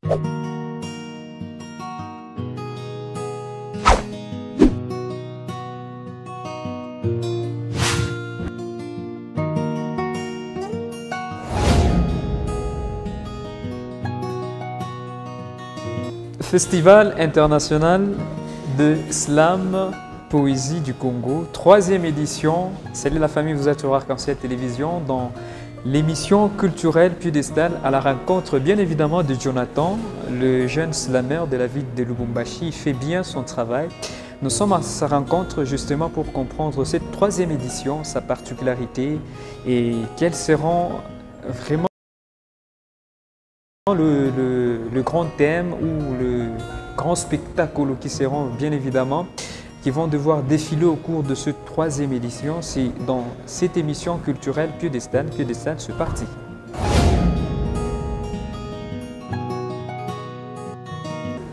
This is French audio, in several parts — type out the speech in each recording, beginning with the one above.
Festival international de slam poésie du Congo, 3e édition. Salut la famille, vous êtes sur Arc-en-Ciel Télévision dans l'émission culturelle Piédestal à la rencontre bien évidemment de Jonathan, le jeune slammer de la ville de Lubumbashi. Il fait bien son travail. Nous sommes à sa rencontre justement pour comprendre cette 3e édition, sa particularité et quels seront vraiment le grand thème ou le grand spectacle qui seront bien évidemment qui vont devoir défiler au cours de cette 3e édition. C'est dans cette émission culturelle Piédestal. Piédestal, c'est parti.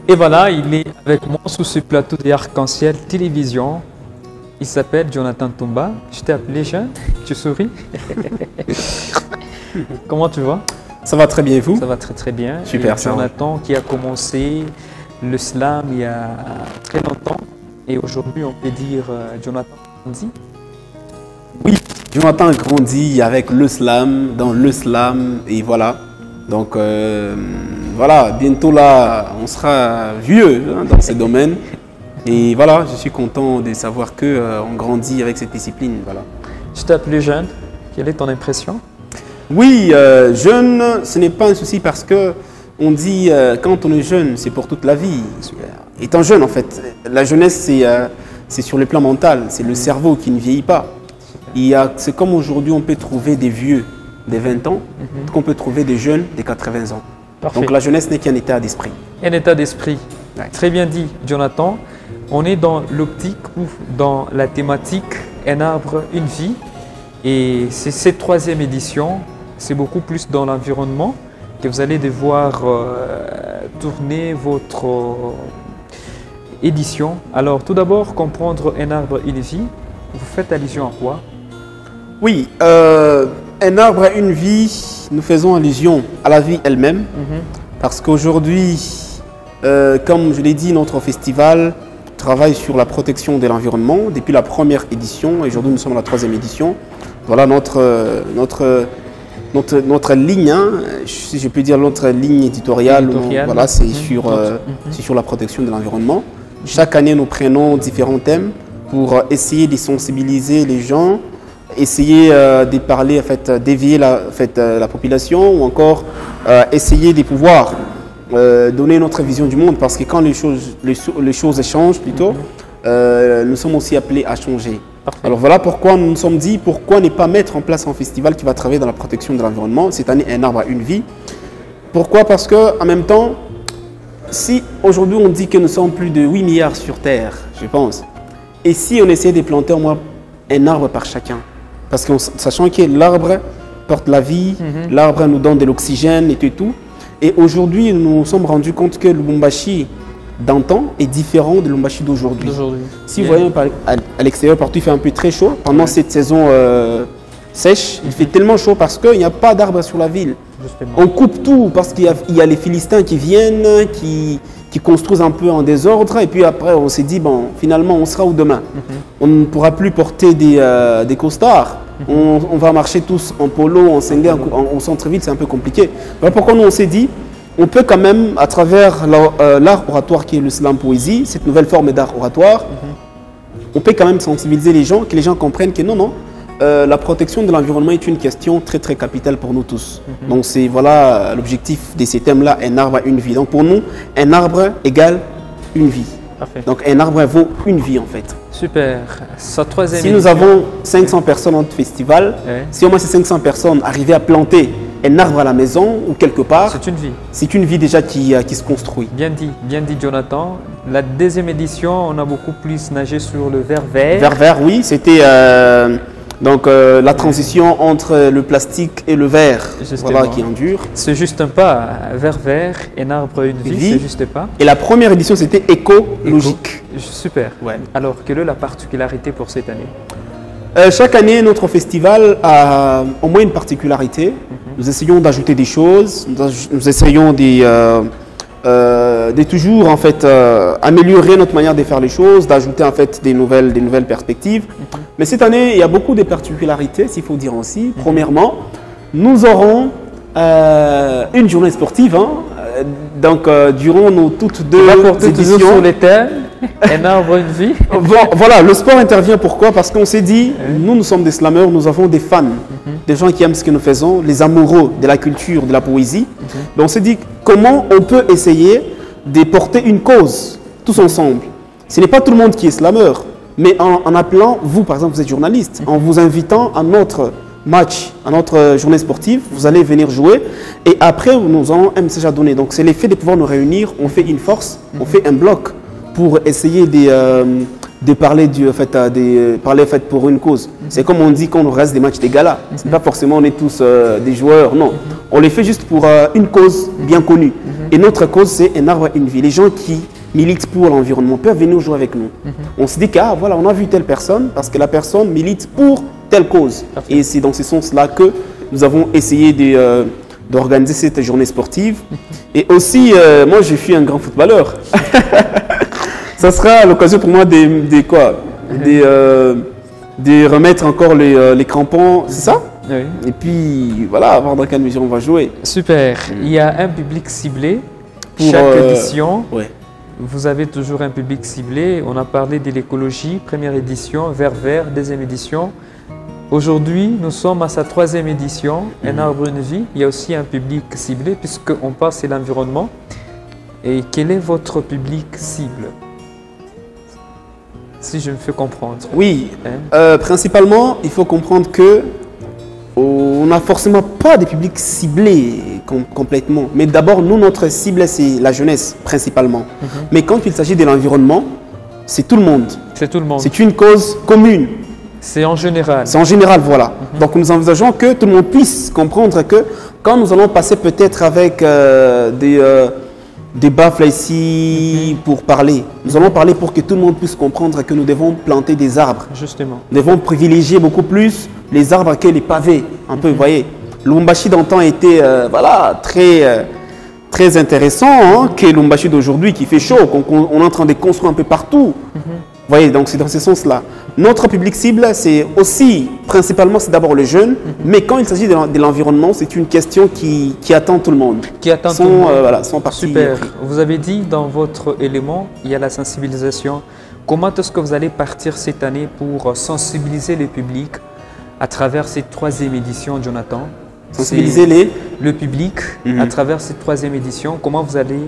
Et voilà, il est avec moi sur ce plateau de Arc-en-Ciel Télévision. Il s'appelle Jonathan Tomba. Je t'ai appelé jeune, tu souris. Comment tu vas? Ça va très bien et vous? Ça va très très bien. Super. Et Jonathan qui a commencé le slam il y a très longtemps. Et aujourd'hui, on peut dire Jonathan grandit. Oui, Jonathan grandit avec le slam, dans le slam, et voilà. Donc voilà, bientôt là, on sera vieux dans ce domaine. Et voilà, je suis content de savoir qu'on grandit avec cette discipline. Voilà. Je t'ai appelé jeune. Quelle est ton impression? Oui, jeune, ce n'est pas un souci parce que on dit quand on est jeune, c'est pour toute la vie. Étant jeune, en fait, la jeunesse, c'est sur le plan mental, c'est le cerveau qui ne vieillit pas. C'est comme aujourd'hui, on peut trouver des vieux des 20 ans, qu'on peut trouver des jeunes des 80 ans. Parfait. Donc la jeunesse n'est qu'un état d'esprit. Un état d'esprit. Ouais. Très bien dit, Jonathan. On est dans l'optique ou dans la thématique un arbre, une vie. Et c'est cette 3e édition, c'est beaucoup plus dans l'environnement que vous allez devoir tourner votre édition. Alors, tout d'abord, comprendre un arbre, une vie. Vous faites allusion à quoi? Oui, un arbre, une vie, nous faisons allusion à la vie elle-même. Parce qu'aujourd'hui, comme je l'ai dit, notre festival travaille sur la protection de l'environnement depuis la 1re édition. Aujourd'hui, nous sommes à la 3e édition. Voilà notre ligne, hein, si je peux dire notre ligne éditoriale. Voilà, c'est sur la protection de l'environnement. Chaque année, nous prenons différents thèmes pour essayer de sensibiliser les gens, essayer de parler, en fait, d'éveiller la population ou encore essayer de pouvoir donner notre vision du monde parce que quand les choses changent plutôt, nous sommes aussi appelés à changer. Parfait. Alors voilà pourquoi nous nous sommes dit pourquoi ne pas mettre en place un festival qui va travailler dans la protection de l'environnement. Cette année, un arbre à une vie. Pourquoi? Parce que en même temps, si aujourd'hui on dit que nous sommes plus de 8 milliards sur Terre, je pense, et si on essayait de planter au moins un arbre par chacun, parce que sachant que l'arbre porte la vie, l'arbre nous donne de l'oxygène et tout. Et aujourd'hui, nous nous sommes rendus compte que le Lubumbashi d'antan est différent de Lubumbashi d'aujourd'hui. Si vous voyez à l'extérieur, partout il fait un peu très chaud. Pendant cette saison sèche, il fait tellement chaud parce qu'il n'y a pas d'arbres sur la ville. Justement. On coupe tout parce qu'il y a les Philistins qui viennent, qui construisent un peu en désordre. Et puis après, on s'est dit, bon, finalement, on sera où demain? On ne pourra plus porter des costards. On va marcher tous en polo, en senga, en centre-ville, c'est un peu compliqué. Voilà pourquoi nous, on s'est dit, on peut quand même, à travers l'art oratoire qui est le slam poésie, cette nouvelle forme d'art oratoire, on peut quand même sensibiliser les gens, que les gens comprennent que non, la protection de l'environnement est une question très très capitale pour nous tous. Donc c'est voilà l'objectif de ces thèmes-là, un arbre, une vie. Donc pour nous, un arbre égale une vie. Parfait. Donc un arbre vaut une vie en fait. Super. Sa 3e Si nous avons 500 personnes en festival, si au moins ces 500 personnes arrivaient à planter un arbre à la maison ou quelque part, c'est une vie. C'est une vie déjà qui se construit. Bien dit Jonathan. La 2e édition, on a beaucoup plus nagé sur le vert vert. Vert vert, oui, c'était donc la transition entre le plastique et le verre, voilà, qui endure. C'est juste un pas, vert vert, un arbre, une vie, c'est juste pas. Et la 1re édition, c'était écologique. Super. Ouais. Alors, quelle est la particularité pour cette année? Chaque année, notre festival a au moins une particularité. Nous essayons d'ajouter des choses, nous essayons de toujours en fait améliorer notre manière de faire les choses, d'ajouter en fait des nouvelles perspectives. Mais cette année, il y a beaucoup de particularités, s'il faut dire aussi. Premièrement, nous aurons une journée sportive, hein. Donc durant nos toutes deux éditions. Toujours sur les thèmes, un arbre, une vie. Voilà, le sport intervient. Pourquoi? Parce qu'on s'est dit, nous sommes des slameurs, nous avons des fans, des gens qui aiment ce que nous faisons, les amoureux de la culture, de la poésie. Donc on s'est dit, comment on peut essayer de porter une cause tous ensemble? Ce n'est pas tout le monde qui est slameur, mais en appelant, vous par exemple, vous êtes journaliste, en vous invitant à notre match, à notre journée sportive, vous allez venir jouer et après nous aurons un message à donner. Donc c'est l'effet de pouvoir nous réunir, on fait une force, on fait un bloc pour essayer de parler pour une cause. C'est comme on dit quand on reste des matchs des galas. Ce n'est pas forcément on est tous des joueurs, non. On les fait juste pour une cause bien connue. Et notre cause c'est un arbre, une vie. Les gens qui militent pour l'environnement peuvent venir jouer avec nous. On se dit qu'on voilà, on a vu telle personne parce que la personne milite pour telle cause. Et c'est dans ce sens-là que nous avons essayé d'organiser cette journée sportive. Et aussi, moi je suis un grand footballeur. Ça sera l'occasion pour moi de remettre encore les crampons, c'est ça? Oui. Et puis voilà, voir dans quelle mesure on va jouer. Super. Il y a un public ciblé pour chaque édition. Ouais. Vous avez toujours un public ciblé. On a parlé de l'écologie, première édition, Vert Vert, deuxième édition. Aujourd'hui, nous sommes à sa troisième édition, Un arbre, une vie. Il y a aussi un public ciblé puisqu'on parle c'est l'environnement. Et quel est votre public cible? Si je me fais comprendre. Oui, principalement, il faut comprendre que on n'a forcément pas de public ciblé complètement. Mais d'abord, nous, notre cible, c'est la jeunesse, principalement. Mais quand il s'agit de l'environnement, c'est tout le monde. C'est tout le monde. C'est une cause commune. C'est en général. C'est en général, voilà. Donc nous envisageons que tout le monde puisse comprendre que quand nous allons passer peut-être avec des baffles ici pour parler, nous allons parler pour que tout le monde puisse comprendre que nous devons planter des arbres. Justement. Nous devons privilégier beaucoup plus les arbres que les pavés. Un peu, vous voyez. Le Lubumbashi d'antan était voilà, très intéressant hein, que le Lubumbashi d'aujourd'hui qui fait chaud, qu'on est en train de construire un peu partout. Vous voyez, donc c'est dans ce sens-là. Notre public cible, c'est aussi, principalement, c'est d'abord les jeunes, mais quand il s'agit de l'environnement, c'est une question qui attend tout le monde. Qui attend tout le monde. Voilà, sans partie. Super. Vous avez dit dans votre élément, il y a la sensibilisation. Comment est-ce que vous allez partir cette année pour sensibiliser le public à travers cette troisième édition, Jonathan? Sensibiliser le public à travers cette troisième édition, comment vous allez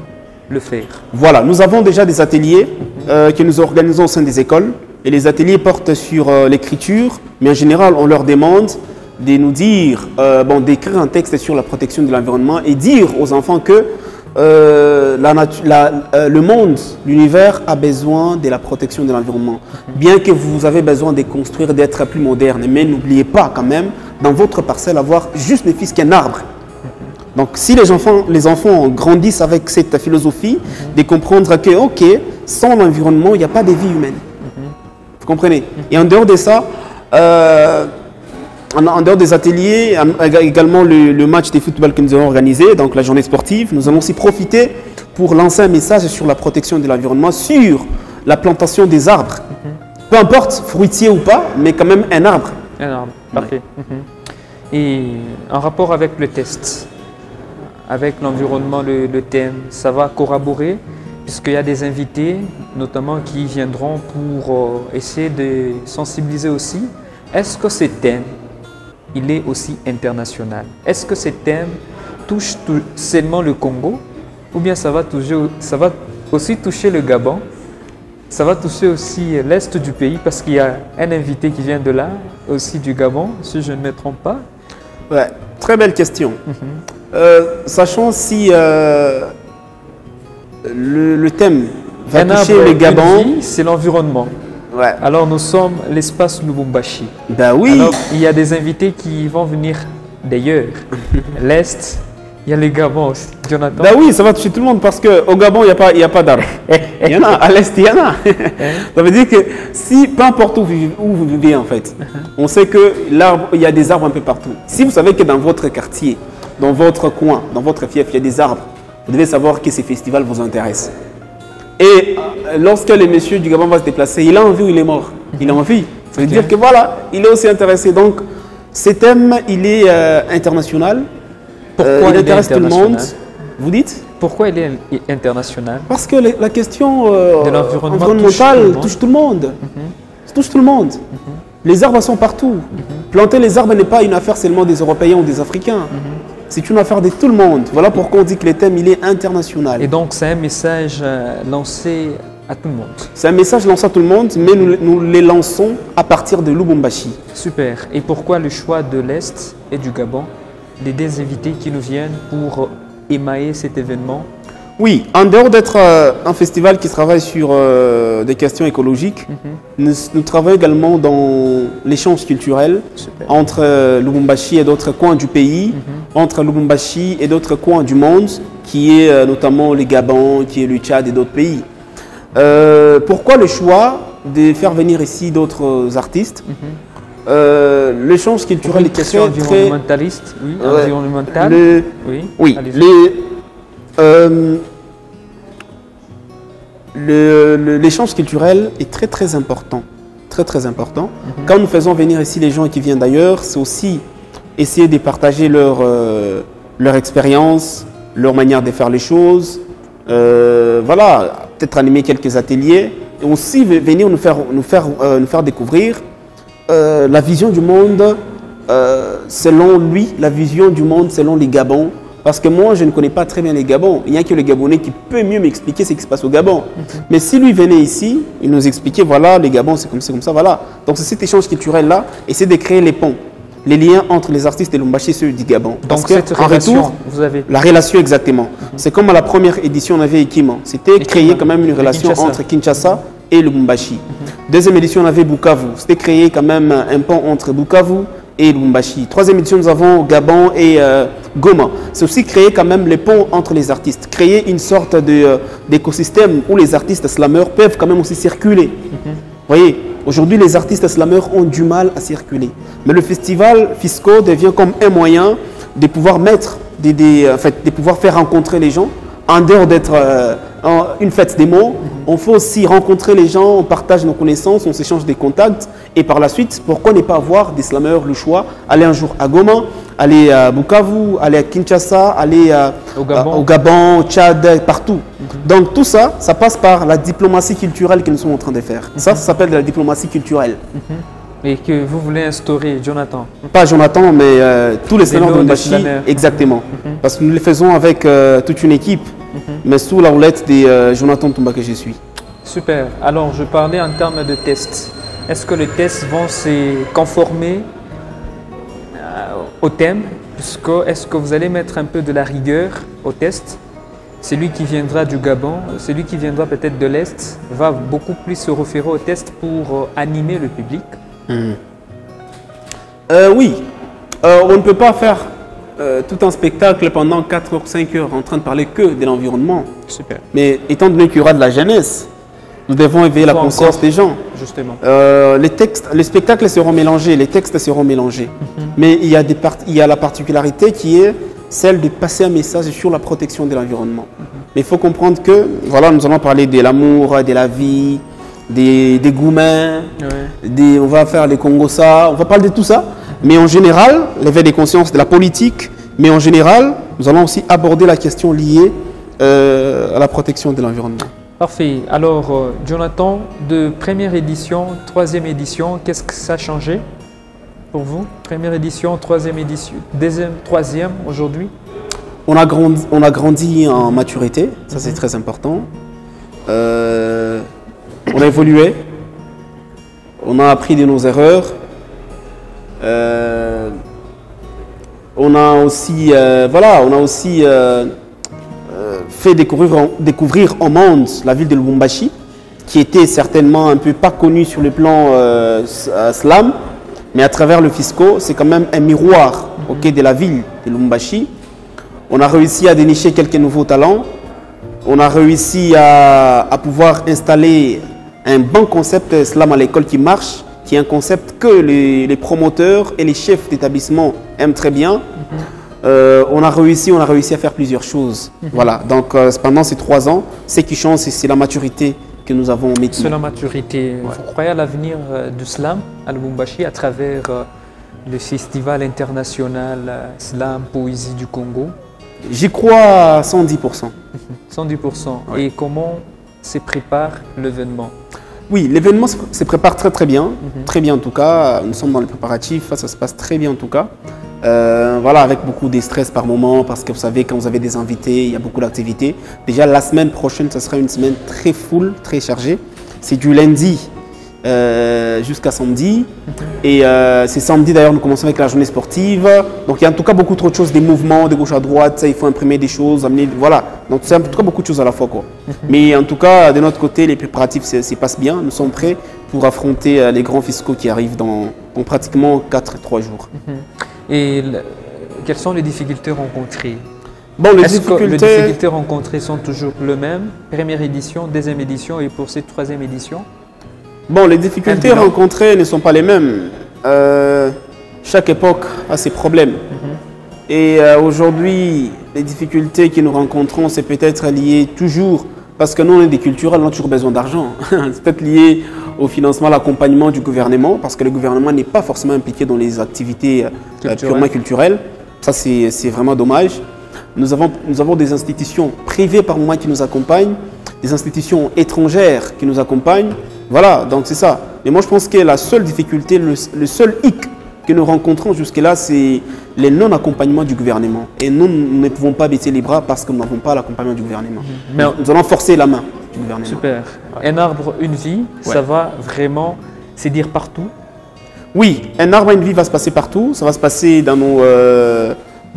le faire? Voilà, nous avons déjà des ateliers que nous organisons au sein des écoles. Et les ateliers portent sur l'écriture, mais en général, on leur demande de nous dire, d'écrire un texte sur la protection de l'environnement et dire aux enfants que le monde, l'univers a besoin de la protection de l'environnement. Bien que vous avez besoin de construire, d'être plus moderne, mais n'oubliez pas quand même, dans votre parcelle, avoir juste ne fût-ce qu'un arbre. Donc si les enfants grandissent avec cette philosophie, de comprendre que, ok, sans l'environnement, il n'y a pas de vie humaine. Vous comprenez? Et en dehors de ça, en dehors des ateliers, également le match de football que nous avons organisé, donc la journée sportive, nous allons aussi profiter pour lancer un message sur la protection de l'environnement, sur la plantation des arbres. Peu importe, fruitier ou pas, mais quand même un arbre. Un arbre, parfait. Et en rapport avec le test, avec l'environnement, le thème, ça va corroborer puisqu'il y a des invités, notamment qui viendront pour essayer de sensibiliser aussi. Est-ce que ce thème, il est aussi international? Est-ce que ce thème touche seulement le Congo ou bien ça va aussi toucher le Gabon? Ça va toucher aussi l'Est du pays parce qu'il y a un invité qui vient de là, aussi du Gabon, si je ne me trompe pas. Ouais, très belle question. Sachant si le thème va toucher le Gabon, c'est l'environnement. Ouais. Alors nous sommes l'espace Lubumbashi. Ben oui. Alors il y a des invités qui vont venir d'ailleurs. L'Est, il y a le Gabon aussi. Jonathan. Ben oui, ça va toucher tout le monde parce qu'au Gabon, il n'y a pas d'arbres. Il y en a, à l'Est, il y en a. Ça veut dire que si, peu importe où vous vivez en fait, on sait que l'arbre, il y a des arbres un peu partout. Si vous savez que dans votre quartier, dans votre coin, dans votre fief, il y a des arbres, vous devez savoir que ces festivals vous intéressent. Et lorsque le monsieur du Gabon va se déplacer, il a envie ou il est mort? Il a envie. Ça veut dire que voilà, il est aussi intéressé. Donc, ce thème, il est international. Pourquoi il intéresse tout le monde. Vous dites? Pourquoi il est international? Parce que la question de l'environnement environnementale touche tout le monde. Touche tout le monde. Les arbres sont partout. Planter les arbres n'est pas une affaire seulement des Européens ou des Africains. C'est une affaire de tout le monde. Voilà pourquoi on dit que le thème, il est international. Et donc, c'est un message lancé à tout le monde. C'est un message lancé à tout le monde, mais nous les lançons à partir de Lubumbashi. Super. Et pourquoi le choix de l'Est et du Gabon, des deux invités qui nous viennent pour émailler cet événement? Oui, en dehors d'être un festival qui travaille sur des questions écologiques, nous travaillons également dans l'échange culturel entre Lubumbashi et d'autres coins du pays, entre Lubumbashi et d'autres coins du monde, qui est notamment le Gabon, qui est le Tchad et d'autres pays. Pourquoi le choix de faire venir ici d'autres artistes? L'échange culturel est très environnementaliste, oui, environnemental. Oui, l'échange culturel est très important. Très important. Quand nous faisons venir ici les gens qui viennent d'ailleurs, c'est aussi essayer de partager leur expérience, leur manière de faire les choses. Voilà, peut-être animer quelques ateliers et aussi venir nous faire découvrir la vision du monde selon lui, la vision du monde selon les Gabons. Parce que moi, je ne connais pas très bien les Gabons. Il n'y a que le Gabonais qui peut mieux m'expliquer ce qui se passe au Gabon. Mais si lui venait ici, il nous expliquait, voilà, les Gabons, c'est comme ça, voilà. Donc c'est cet échange culturel-là, essayer de créer les ponts, les liens entre les artistes de Lubumbashi et ceux du Gabon. Donc cette relation, vous avez... La relation, exactement. C'est comme à la première édition, on avait Ekima. C'était créer quand même une relation entre Kinshasa et Lubumbashi. Deuxième édition, on avait Bukavu. C'était créer quand même un pont entre Bukavu et Lubumbashi. Troisième édition, nous avons Gabon et Goma. C'est aussi créer quand même les ponts entre les artistes, créer une sorte d'écosystème où les artistes slameurs peuvent quand même aussi circuler. Vous voyez, aujourd'hui les artistes slameurs ont du mal à circuler. Mais le festival Fisco devient comme un moyen de pouvoir mettre, de pouvoir faire rencontrer les gens. En dehors d'être une fête des mots, on fait aussi rencontrer les gens, on partage nos connaissances, on s'échange des contacts. Et par la suite, pourquoi ne pas avoir des slameurs le choix, aller un jour à Goma, aller à Bukavu, aller à Kinshasa, aller au Gabon, au Tchad, partout. Donc tout ça, ça passe par la diplomatie culturelle que nous sommes en train de faire. Ça s'appelle de la diplomatie culturelle. Et que vous voulez instaurer, Jonathan? Pas Jonathan, mais tous les slameurs de Lubumbashi, exactement. Parce que nous les faisons avec toute une équipe, mais sous la houlette de Jonathan Toumba que je suis. Super. Alors, je parlais en termes de tests. Est-ce que les tests vont se conformer au thème? Est-ce que vous allez mettre un peu de la rigueur au test? Celui qui viendra du Gabon, celui qui viendra peut-être de l'Est, va beaucoup plus se référer au test pour animer le public? Oui. On ne peut pas faire tout un spectacle pendant 4 ou 5 heures en train de parler que de l'environnement. Super. Mais étant donné qu'il y aura de la jeunesse, nous devons éveiller la conscience des gens. Justement. Les spectacles seront mélangés, les textes seront mélangés. Mais il y a la particularité qui est celle de passer un message sur la protection de l'environnement. Mais il faut comprendre que, voilà, nous allons parler de l'amour, de la vie, des gourmets, on va faire les Congossa, on va parler de tout ça. Mais en général, l'éveil des consciences de la politique, mais en général, nous allons aussi aborder la question liée à la protection de l'environnement. Parfait. Alors, Jonathan, de première édition, troisième édition, qu'est-ce que ça a changé pour vous? Première édition, troisième édition, deuxième, troisième aujourd'hui? On a grandi en maturité, ça c'est très important. On a évolué, on a appris de nos erreurs. On a aussi, fait découvrir au monde la ville de Lubumbashi, qui était certainement un peu pas connue sur le plan slam, mais à travers le Fisco, c'est quand même un miroir de la ville de Lubumbashi. On a réussi à dénicher quelques nouveaux talents. On a réussi à pouvoir installer un bon concept slam à l'école qui marche, qui est un concept que les promoteurs et les chefs d'établissement aiment très bien. on a réussi à faire plusieurs choses. Voilà, donc pendant ces 3 ans, ce qui change, c'est la maturité que nous avons maintenant. C'est la maturité. Vous croyez à l'avenir du slam à Lubumbashi à travers le festival international Slam Poésie du Congo? J'y crois à 110%. 110%. Ouais. Et comment se prépare l'événement? Oui, l'événement se prépare très bien. Très bien en tout cas. Nous sommes dans les préparatifs, ça se passe très bien en tout cas. Voilà, avec beaucoup de stress par moment, parce que vous savez, quand vous avez des invités, il y a beaucoup d'activités. Déjà, la semaine prochaine, ce sera une semaine très full, très chargée. C'est du lundi jusqu'à samedi. Et c'est samedi d'ailleurs, nous commençons avec la journée sportive. Donc il y a en tout cas beaucoup trop de choses, des mouvements de gauche à droite, ça, il faut imprimer des choses, amener, voilà. Donc c'est en tout cas beaucoup de choses à la fois, quoi. Mais en tout cas, de notre côté, les préparatifs se passent bien. Nous sommes prêts pour affronter les grands fiscaux qui arrivent dans pratiquement 3 jours. Et quelles sont les difficultés rencontrées? Bon, les difficultés rencontrées sont toujours les mêmes? Première édition, deuxième édition et pour cette troisième édition? Bon, les difficultés rencontrées ne sont pas les mêmes. Chaque époque a ses problèmes. Et aujourd'hui, les difficultés que nous rencontrons, c'est peut-être lié toujours, parce que nous, on est des culturels, on a toujours besoin d'argent. C'est peut-être lié au financement, à l'accompagnement du gouvernement, parce que le gouvernement n'est pas forcément impliqué dans les activités purement culturelles. Ça, c'est vraiment dommage. Nous avons des institutions privées par moment qui nous accompagnent, des institutions étrangères qui nous accompagnent. Voilà, donc c'est ça. Mais moi, je pense que la seule difficulté, le seul hic que nous rencontrons jusque-là, c'est les non-accompagnements du gouvernement. Et nous ne pouvons pas baisser les bras parce que nous n'avons pas l'accompagnement du gouvernement. Mais nous allons forcer la main du gouvernement. Super. Un arbre, une vie, ça va vraiment se dire partout? Oui, un arbre, une vie va se passer partout. Ça va se passer dans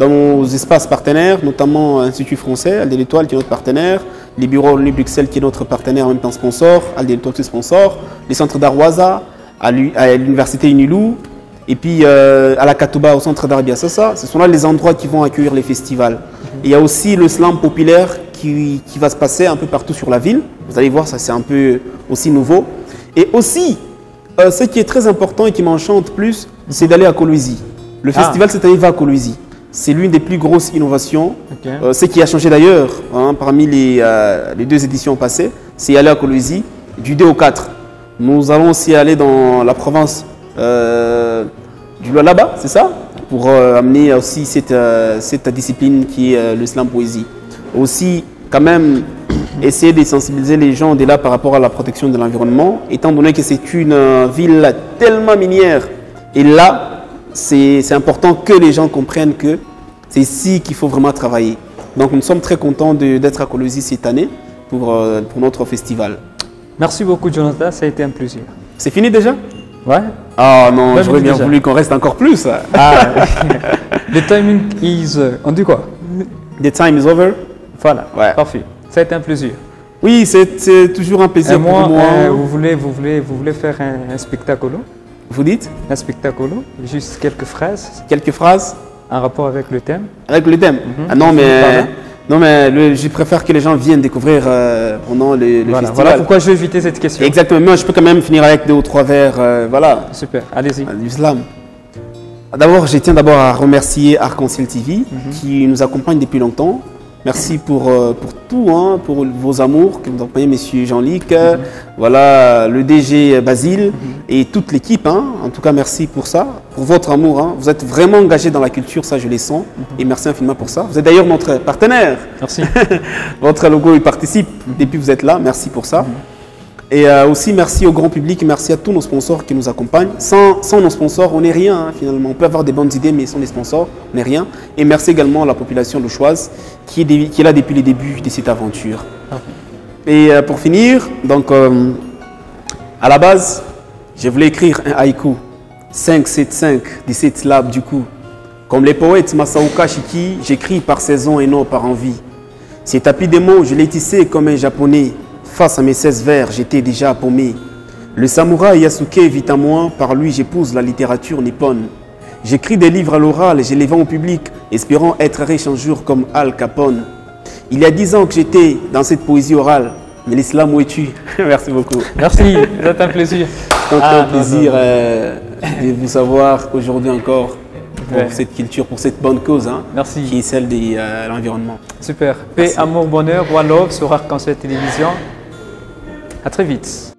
nos espaces partenaires, notamment l'Institut français, Alde l'Étoile qui est notre partenaire, les bureaux de Bruxelles qui est notre partenaire en même temps sponsor, Alde l'Étoile qui est sponsor, les centres d'Arwaza, à l'Université Unilou, et puis à la Katouba, au centre d'art Biassassa. Ce sont là les endroits qui vont accueillir les festivals. Et il y a aussi le slam populaire qui va se passer un peu partout sur la ville. Vous allez voir, ça c'est un peu aussi nouveau. Et aussi, ce qui est très important et qui m'enchante plus, c'est d'aller à Kolwezi. Le festival cette année va à Kolwezi. C'est l'une des plus grosses innovations. Ce qui a changé d'ailleurs parmi les 2 éditions passées, c'est aller à Kolwezi du 2 au 4. Nous allons aussi aller dans la province du Lualaba, c'est ça? Pour amener aussi cette discipline qui est le slam poésie. Aussi, quand même, essayer de sensibiliser les gens de là par rapport à la protection de l'environnement, étant donné que c'est une ville tellement minière. Et là, c'est important que les gens comprennent que c'est ici qu'il faut vraiment travailler. Donc nous sommes très contents d'être à Kolwezi cette année pour notre festival. Merci beaucoup Jonathan, ça a été un plaisir. C'est fini déjà? Ouais. Ah non, j'aurais bien voulu qu'on reste encore plus. Ah, the timing is... on dit quoi? The time is over. Voilà, ouais. Parfait. Ça a été un plaisir. Oui, c'est toujours un plaisir pour moi. Vous voulez faire un spectacle? Vous dites? Un spectacle, juste quelques phrases. Quelques phrases? En rapport avec le thème? Avec le thème? Ah non, mais je préfère que les gens viennent découvrir pendant le festival. Voilà pourquoi je vais éviter cette question. Exactement, moi je peux quand même finir avec 2 ou 3 vers, voilà. Super, allez-y. Du slam. D'abord, je tiens d'abord à remercier Arc-en-Ciel TV qui nous accompagne depuis longtemps. Merci pour tout, pour vos amours que vous accompagnez, Monsieur Jean-Luc, voilà, le DG Basile et toute l'équipe. En tout cas, merci pour ça, pour votre amour. Vous êtes vraiment engagés dans la culture, ça je les sens. Et merci infiniment pour ça. Vous êtes d'ailleurs notre partenaire. Merci. Votre logo, il participe depuis que vous êtes là. Merci pour ça. Et aussi, merci au grand public, merci à tous nos sponsors qui nous accompagnent. Sans nos sponsors, on n'est rien finalement. On peut avoir des bonnes idées, mais sans les sponsors, on n'est rien. Et merci également à la population louchoise qui est là depuis les débuts de cette aventure. Et pour finir, donc, à la base, je voulais écrire un haïku. 5, 7, 5, 17 syllabes du coup. Comme les poètes Masaoka Shiki, j'écris par saison et non par envie. Ces tapis des mots, je les tissais comme un japonais. Face à mes 16 vers, j'étais déjà paumé. Le samouraï Yasuke vit à moi, par lui j'épouse la littérature nippone. J'écris des livres à l'oral et je les vends au public, espérant être riche un jour comme Al Capone. Il y a 10 ans que j'étais dans cette poésie orale, mais l'islam où es-tu? Merci beaucoup. Merci, c'est un plaisir. C'est un plaisir de vous savoir aujourd'hui encore. pour cette culture, pour cette bonne cause, hein, Merci. qui est celle de l'environnement. Super. Paix, amour, bonheur, One Love sur Arc-en-Ciel Télévision. À très vite.